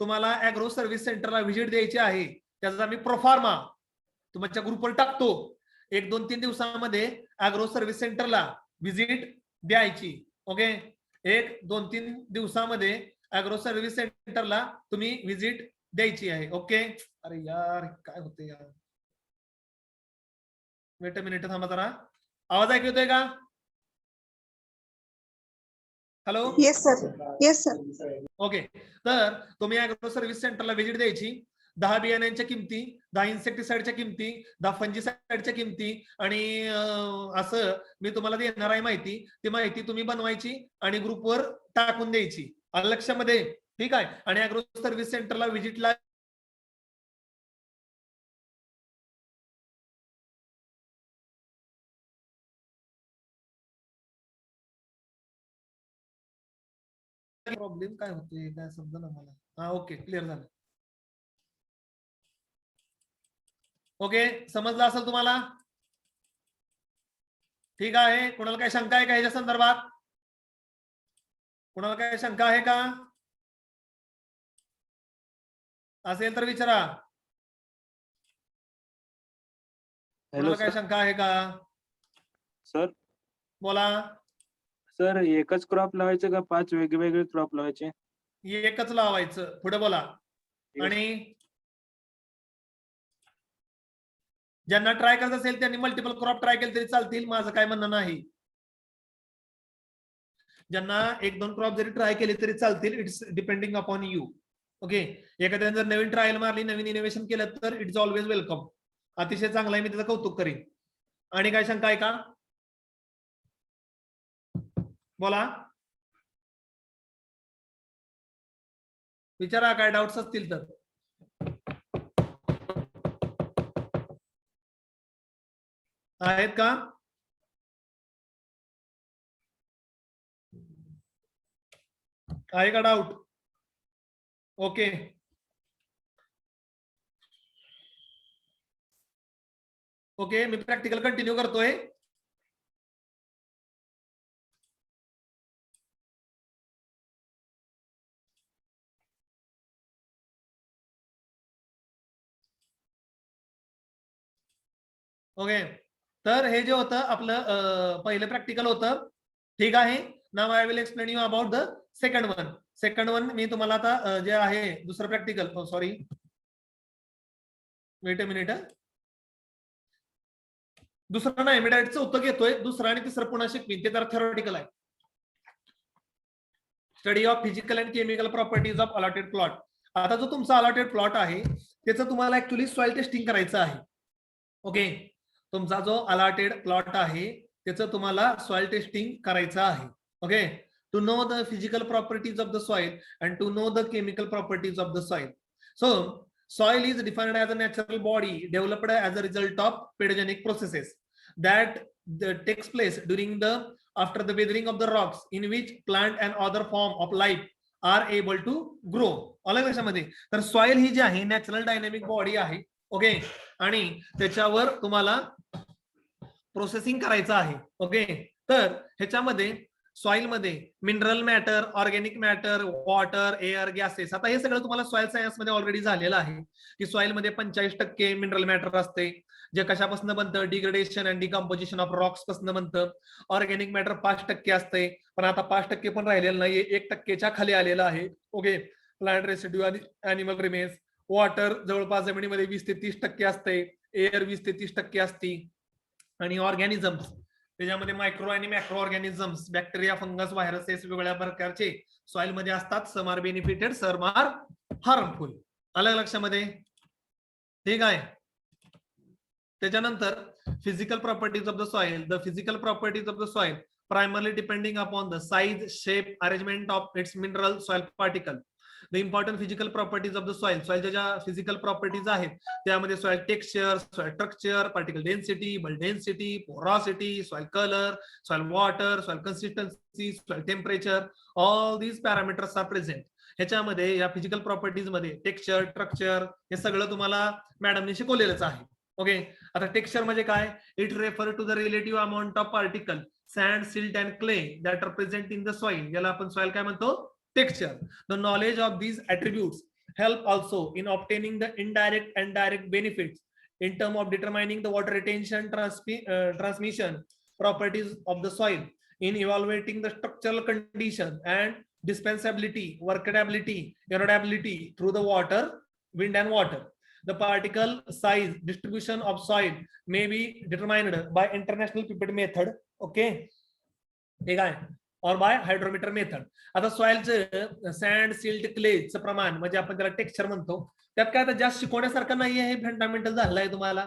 तुम्हाला ॲग्रो सर्व्हिस सेंटरला व्हिजिट द्यायची आहे, त्याचा मी प्रोफार्मा तुमच्या ग्रुपवर टाकतो. 1-2-3 दिवसामध्ये ॲग्रो सर्व्हिस सेंटरला व्हिजिट द्यायची. ओके. 1-2-3 दिवसामध्ये ॲग्रो सर्व्हिस सेंटरला तुम्ही व्हिजिट द्यायची आहे. ओके. अरे यार काय होते यार, वेट अ मिनिट थांबा जरा. आवाज ऐकू येतोय का? Hello. Yes sir. Yes sir. Okay. तर तुम्ही ॲग्रो सर्व्हिस सेंटरला व्हिजिट द्यायची. 10 बियाण्यांच्या किमती, 10 इन्सेक्टिसाइडच्या किमती, 10 फंजिसाइडच्या किमती आणि असं मी तुम्हाला देणार आहे माहिती. ती माहिती तुम्ही बनवायची आणि ग्रुपवर टाकून द्यायची. लक्षामध्ये. ठीक आहे. आणि ॲग्रो सर्व्हिस सेंटरला व्हिजिटला प्रॉब्लेम काय होते काय समजा ना मला. हा ओके क्लिअर झालं. ओके, समजलं असेल तुम्हाला? ठीक आहे. कोणाला काही शंका आहे का याच्या संदर्भात? कोणाला काही शंका आहे का? असेल तर विचारा. हॅलो कोणाला काही सर. शंका आहे का? सर बोला. सर एकच क्रॉप लावायचं का 5 वेगवेगळे क्रॉप लावायचे? एकच लावायचं. पुढे बोला. आणि ज्यांना ट्राय करत असेल त्यांनी मल्टिपल क्रॉप ट्राय केले तरी चालतील, माझं काय म्हणणं नाही. ज्यांना 1-2 क्रॉप जरी ट्राय केले तरी चालतील. It's depending upon you. Okay, एखाद्याने जर नवीन ट्रायल मारली, नवीन इनोव्हेशन केलं तर इट्स ऑलवेज वेलकम. अतिशय चांगला आहे, मी त्याचं कौतुक करीन. आणि काय शंका आहे का? बोला, विचारा काय डाऊट्स असतील तर. आहेत का? आहे का डाऊट? ओके, ओके, मी प्रॅक्टिकल कंटिन्यू करतोय. ओके, तर हे जे होतं आपलं पहिलं प्रॅक्टिकल होतं. ठीक आहे. नाव I will explain you about the second one. Second one मी तुम्हाला आता जे आहे दुसरं practical, sorry wait a minute. दुसरं नाही, मी डायरेक्टचं उत्तर घेतोय. दुसरं आणि तिसरं पुन्हा शिकवीन, ते जरा थेरॉटिकल आहे. Study of physical and chemical properties of allotted plot. आता जो तुमचा अलॉटेड प्लॉट आहे त्याचं तुम्हाला ऍक्च्युली सॉइल टेस्टिंग करायचं आहे. ओके, तुमचा जो अलॉटेड प्लॉट आहे त्याचं तुम्हाला सॉइल टेस्टिंग करायचं आहे. Okay, to know the physical properties of the soil and to know the chemical properties of the soil. So soil is defined as a natural body developed as a result of pedogenic processes that takes place during the after the weathering of the rocks in which plant and other form of life are able to grow. अलग लक्षामध्ये, तर soil ही जी आहे natural dynamic body आहे. Okay, आणि त्याच्यावर तुम्हाला processing करायचं आहे. ओके, तर ह्याच्यामध्ये सॉइल मध्ये mineral matter, organic matter, water, air, gases, आता हे सगळं तुम्हाला सॉइल सायन्स मध्ये ऑलरेडी झालेलं आहे की सॉइल मध्ये 45% मिनरल मॅटर असते, जे कशापासून बनतं, degradation and decomposition of Roxx पासून बनतं. ऑर्गॅनिक मॅटर 5% असते, पण आता 5% पण राहिलेलं नाहीये, 1%च्या खाली आलेलं आहे. ओके, प्लांट रेसिड्यू आणि अॅनिमल रिमेन्स. वॉटर जवळपास जमिनीमध्ये 20 ते 30% असते, एअर 20 ते 30% असते, आणि ऑर्गॅनिझम्स त्याच्यामध्ये मायक्रो आणि macro organisms, bacteria, fungus, viruses वेगवेगळ्या प्रकारचे सॉइल मध्ये असतात. Some are benefited, some are harmful. अलग लक्षामध्ये. ठीक आहे. त्याच्यानंतर physical properties of the soil. The physical properties of the soil primarily depending upon the size, shape, arrangement of its mineral soil particle. The important physical properties of the soil. Soilच्या ज्या physical properties आहेत त्यामध्ये soil texture, soil structure, particle density, bulk density, porosity, soil colour, soil water, soil consistency, soil temperature, all these parameters are present. ह्याच्यामध्ये या physical properties मध्ये texture, structure हे सगळं तुम्हाला मॅडमने शिकवलेलंच आहे. ओके, आता टेक्स्चर म्हणजे काय? It refer to the relative amount of particle, sand, silt and clay that are present in the soil. याला आपण soil काय म्हणतो? Texture. The knowledge of these attributes help also in obtaining the indirect and direct benefits in terms of determining the water retention, transmission properties of the soil, in evaluating the structural condition and dispensability, workability, erodibility through the water, wind and water. The particle size distribution of soil may be determined by international pipette method. Okay, ठीक आहे, और bye hydrometer method. आता सॉइलचं sand, silt, क्लेचं प्रमाण म्हणजे आपण त्याला texture म्हणतो. त्यात काय आता जास्त शिकवण्यासारखं नाहीये, हे फंडामेंटल झालं आहे तुम्हाला.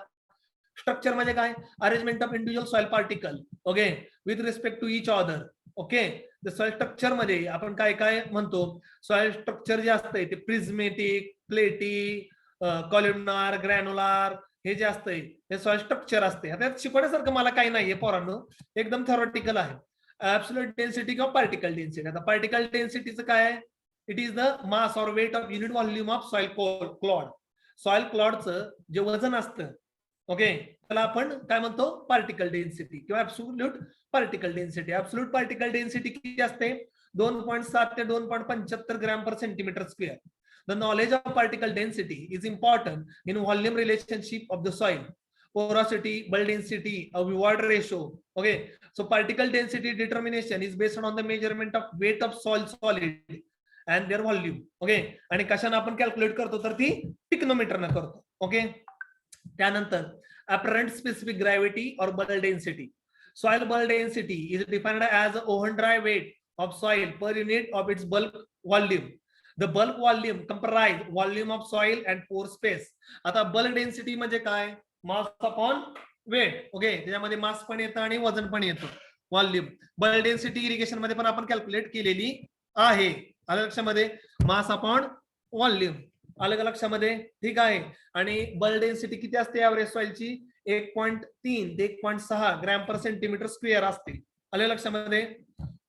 स्ट्रक्चर म्हणजे काय? Arrangement of individual soil particle. Okay, with respect to each other. Okay, the soil structure मध्ये आपण काय काय म्हणतो? सॉइल स्ट्रक्चर जे असतंय ते प्रिझमेटिक, प्लेटी, कॉल्युमनार, ग्रॅन्युलार, हे जे असतंय हे सॉइल स्ट्रक्चर असते. आता शिकवण्यासारखं मला काही नाहीये पोरांनो, एकदम थेरॉटिकल आहे. ऍब्सोल्यूट डेन्सिटी किंवा पार्टिकल डेन्सिटी. आता पार्टिकल डेन्सिटीचं काय आहे? It is the mass or weight of unit volume of soil clod. Soil क्लॉडचं जे वजन असतं ओके, त्याला आपण काय म्हणतो पार्टिकल डेन्सिटी किंवा absolute particle density. Absolute particle density किती असते 2.7 ते 2.75 gram per centimetre square. The knowledge of particle density is important in volume relationship of the soil, porosity, bulk density, a Voigt ratio. Okay, so particle density determination is based on the measurement of weight of soil solid and their volume. Okay, आणि कशाने आपण calculate करतो तर ती टिक्नोमीटर न करतो. Okay, त्यानंतर apparent specific gravity or bulk density. Soil bulk density is defined as the Owen dry weight of soil per unit of its bulk volume. The bulk volume comprise volume of soil and pore space. आता bulk density म्हणजे काय, mass upon weight. Okay, त्याच्यामध्ये मास पण येतं आणि वजन पण येतं. व्हॉल्यूम बल्क डेन्सिटी इरिगेशन मध्ये पण आपण कॅल्क्युलेट केलेली आहे. आलं लक्षामध्ये, मास अपॉन व्हॉल्यूम आलं का लक्षामध्ये, ठीक आहे. आणि बल्क डेन्सिटी किती असते ऍव्हरेज सॉइलची 1.3 ते 1.6 ग्रॅम पर सेंटीमीटर स्क्वेअर असते. आलं लक्षामध्ये.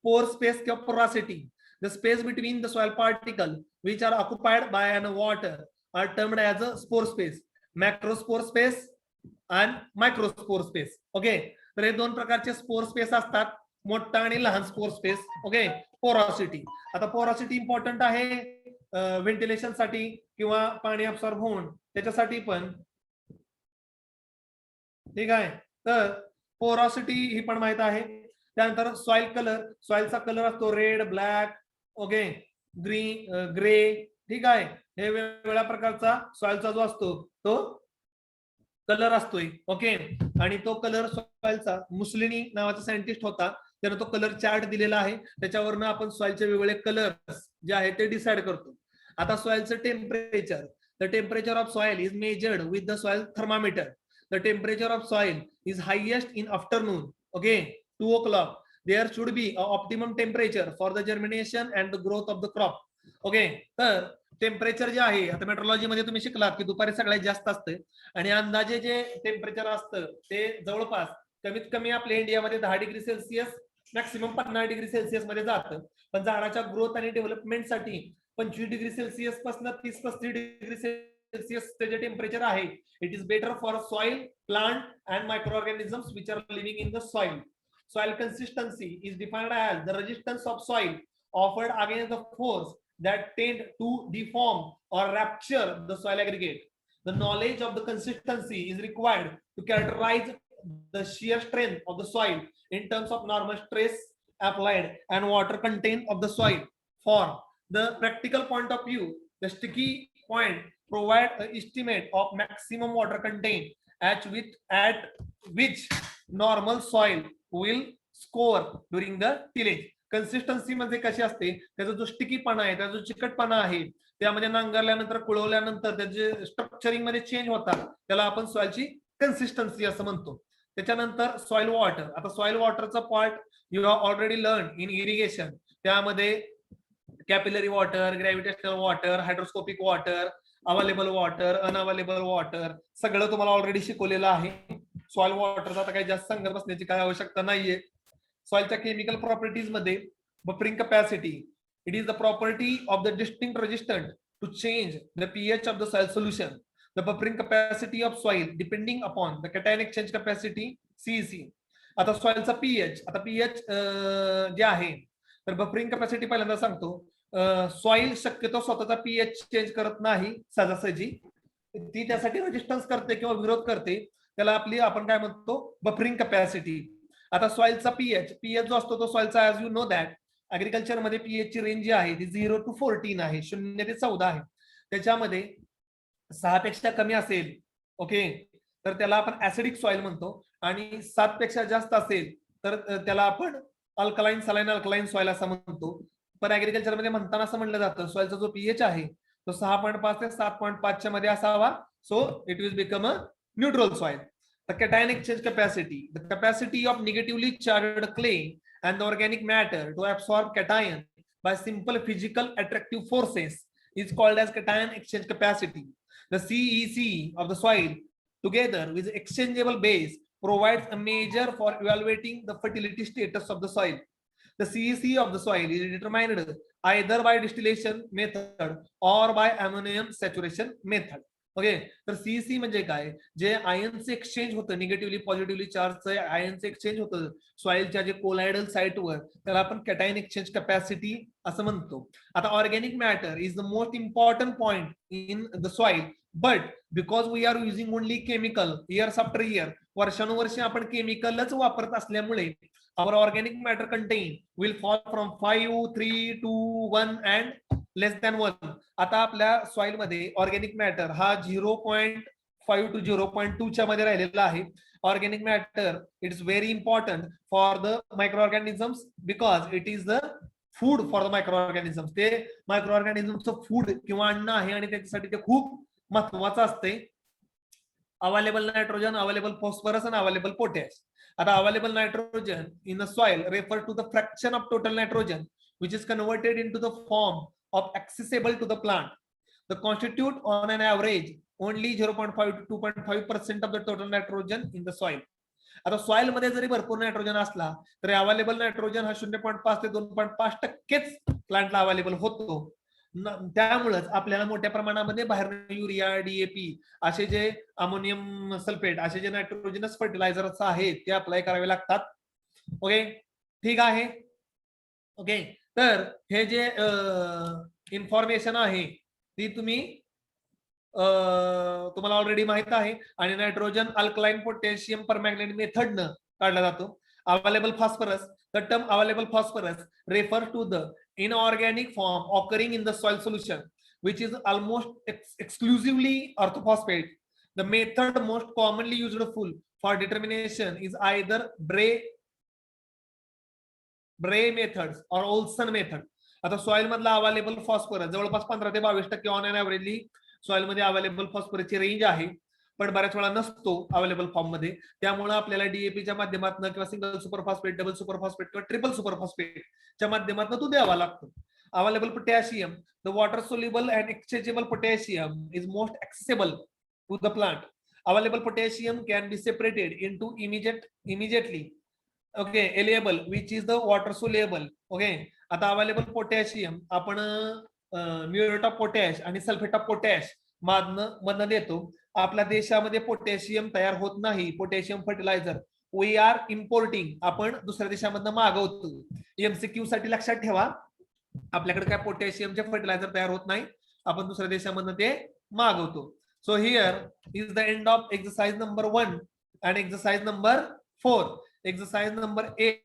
पोर स्पेस किंवा porosity, the space between the soil particle which are occupied by an water are termed as a pore space, macropore space आणि मायक्रोस्पोर स्पेस. ओके, तर हे दोन प्रकारचे स्पोर स्पेस असतात, मोठा आणि लहान स्पोर स्पेस. Okay, porosity. आता पोरॉसिटी इम्पॉर्टंट आहे व्हेंटिलेशन साठी किंवा पाणी अब्सॉर्ब होऊन त्याच्यासाठी पण, ठीक आहे. तर पोरॉसिटी ही पण माहित आहे. त्यानंतर सॉइल कलर, सॉइलचा कलर असतो red, black, okay, green, grey, ठीक आहे. हे वेगवेगळ्या प्रकारचा सॉइलचा जो असतो तो कलर असतोय. ओके, आणि तो कलर सॉइलचा मुसलिनी नावाचा सायंटिस्ट होता, त्याने तो कलर चार्ट दिलेला आहे. त्याच्यावरनं आपण सॉइलचे वेगवेगळे कलर्स जे आहेत ते डिसाइड करतो. आता सॉइलचं temperature, the temperature of soil is measured with the soil thermometer. The temperature of soil is highest in afternoon. Okay, 2 o'clock. There should be a optimum temperature for the germination and the growth of the crop. Okay, तर temperature जे आहे, आता metrology मध्ये तुम्ही शिकलात की दुपारी सगळ्यात जास्त असतं आणि अंदाजे जे टेम्परेचर असतं ते जवळपास कमीत कमी आपल्या इंडियामध्ये 10 degree Celsius maximum 50 degree Celsius मध्ये जातं. पण झाडाच्या ग्रोथ आणि डेव्हलपमेंटसाठी 25 डिग्री सेल्सिअस पासून 30-35 डिग्री सेल्सिअस जे टेम्परेचर आहे, it is better for soil, plant and micro organisms which are living in the soil. Soil consistency is defined as the resistance of soil offered against the force that tend to deform or rupture the soil aggregate. The knowledge of the consistency is required to characterize the shear strength of the soil in terms of normal stress applied and water content of the soil. For the practical point of view, the sticky point provide an estimate of maximum water content at which normal soil will score during the tillage. Consistency म्हणजे कशी असते, त्याचा जो स्टिकीपणा आहे, त्याचा जो चिकटपणा आहे, त्यामध्ये नांगरल्यानंतर कुळवल्यानंतर त्याचे स्ट्रक्चरिंग मध्ये चेंज होतात, त्याला आपण सॉइलची कन्सिस्टन्सी असं म्हणतो. त्याच्यानंतर सॉइल वॉटर. आता सॉइल वॉटरचा part you have already learn in irrigation. त्यामध्ये capillary water, gravitational water, hygroscopic water, available water, unavailable water सगळं तुम्हाला ऑलरेडी शिकवलेलं आहे. सॉइल वॉटरचा आता काही जास्त सांगत बसण्याची काय आवश्यकता नाहीये. सॉइलच्या केमिकल प्रॉपर्टीज मध्ये buffering capacity, it is the property of the distinct resistant to change the pH of the soil solution. The buffering capacity of soil depending upon the cation exchange capacity CEC. आता सॉइलचा pH, आता pH जे आहे तर buffering capacity पहिल्यांदा सांगतो. Soil शक्यतो स्वतःचा पीएच चेंज करत नाही सहजासहजी, ती त्यासाठी रेजिस्टन्स करते किंवा विरोध करते, त्याला आपली आपण काय म्हणतो बफरिंग कॅपॅसिटी. आता सॉइलचा पीएच, पीएच जो असतो तो सॉइलचा as you know that agriculture मध्ये पीएच ची रेंज जी आहे ती 0 to 14 आहे, 0 ते 14 आहे. त्याच्यामध्ये 6 पेक्षा कमी असेल ओके तर त्याला आपण ऍसिडिक सॉइल म्हणतो, आणि 7 पेक्षा जास्त असेल तर त्याला आपण अल्कलाइन सलाइन अल्कलाइन सॉइल असं म्हणतो. पण ऍग्रिकल्चर मध्ये म्हणताना असं म्हणलं जातं सॉइलचा जो पीएच आहे तो 6.5 ते 7.5 च्या मध्ये असावा, so it will become a neutral soil. The cation exchange capacity, the capacity of negatively charged clay and the organic matter to absorb cation by simple physical attractive forces is called as cation exchange capacity. The CEC of the soil together with exchangeable base provides a measure for evaluating the fertility status of the soil. The CEC of the soil is determined either by distillation method or by ammonium saturation method. Okay. तर CC म्हणजे काय, जे आयनचं exchange होतं, negatively positively चार्जचं आयनचं exchange होतं सॉइलच्या जे कोलायडल साईटवर, त्याला आपण कॅटायन एक्सचेंज कॅपॅसिटी असं म्हणतो. आता organic matter is the most important point in the soil, but because we are using only chemical years after year, वर्षानुवर्षे आपण केमिकलच वापरत असल्यामुळे our organic matter contain will fall from 5, 3, 2, 1 and less than 1. आता आपल्या soil मध्ये organic matter हा 0.5 to 0.2 च्या मध्ये राहिलेला आहे. Organic matter it is very important for the micro organisms because it is the food for the micro organisms. ते micro ऑर्गॅनिझमचं food किंवा अन्न आहे आणि त्याच्यासाठी ते खूप महत्वाचं असते. अवेलेबल नायट्रोजन, अवेलेबल फॉस्फरस आणि अवेलेबल पोटॅश. आता available nitrogen in the soil refer to the fraction of total nitrogen which is converted into the form of accessible to the plant. The constitute on an average only 0.5 to 2.5% of the total nitrogen in the soil. आता soil मध्ये जरी भरपूर nitrogen असला तरी available nitrogen हा 0.5 ते 2.5% प्लांटला available होतो. त्यामुळेच आपल्याला मोठ्या प्रमाणामध्ये बाहेर युरिया, डीएपी असे जे अमोनियम सल्फेट असे जे नायट्रोजनस फर्टिलायझर्स आहेत ते अप्लाय करावे लागतात. ओके, ठीक आहे. ओके, तर हे जे इन्फॉर्मेशन आहे ती तुम्हाला ऑलरेडी माहित आहे. आणि नायट्रोजन अल्कलाइन पोटॅशियम परमॅंगनेट मेथडनं काढला जातो. Available phosphorus, the term available phosphorus refers to the inorganic form occurring in the soil solution which is almost exclusively orthophosphate. The method most commonly used for determination is either Bray methods or Olson method. आता soil मधला available phosphorus जवळपास 15 ते 22% on an averagely soil मध्ये available फॉस्फरसची range आहे, पण बऱ्याच वेळा नसतो अवेलेबल फॉर्म मध्ये. त्यामुळे आपल्याला डीएपीच्या माध्यमातून किंवा सिंगल सुपरफॉस्फेट, डबल सुपरफॉस्फेट किंवा ट्रिपल सुपरफॉस्फेटच्या माध्यमातून तो द्यावा लागतो. Available potassium, the water soluble and exchangeable potassium is most accessible to the plant. Available potassium can be separated into immediately okay available which is the water soluble. Okay, आता available potassium आपण muriate of potash आणि sulphate of potash मधनं देतो. आपल्या देशामध्ये potassium तयार होत नाही, potassium fertiliser we are importing, आपण दुसऱ्या देशामधनं मागवतो. एमसीक्यू साठी लक्षात ठेवा, आपल्याकडे काय पोटॅशियमचे फर्टिलायझर तयार होत नाही, आपण दुसऱ्या देशामधनं ते मागवतो. So here is the end of exercise number 1 and exercise number 4. Exercise number 8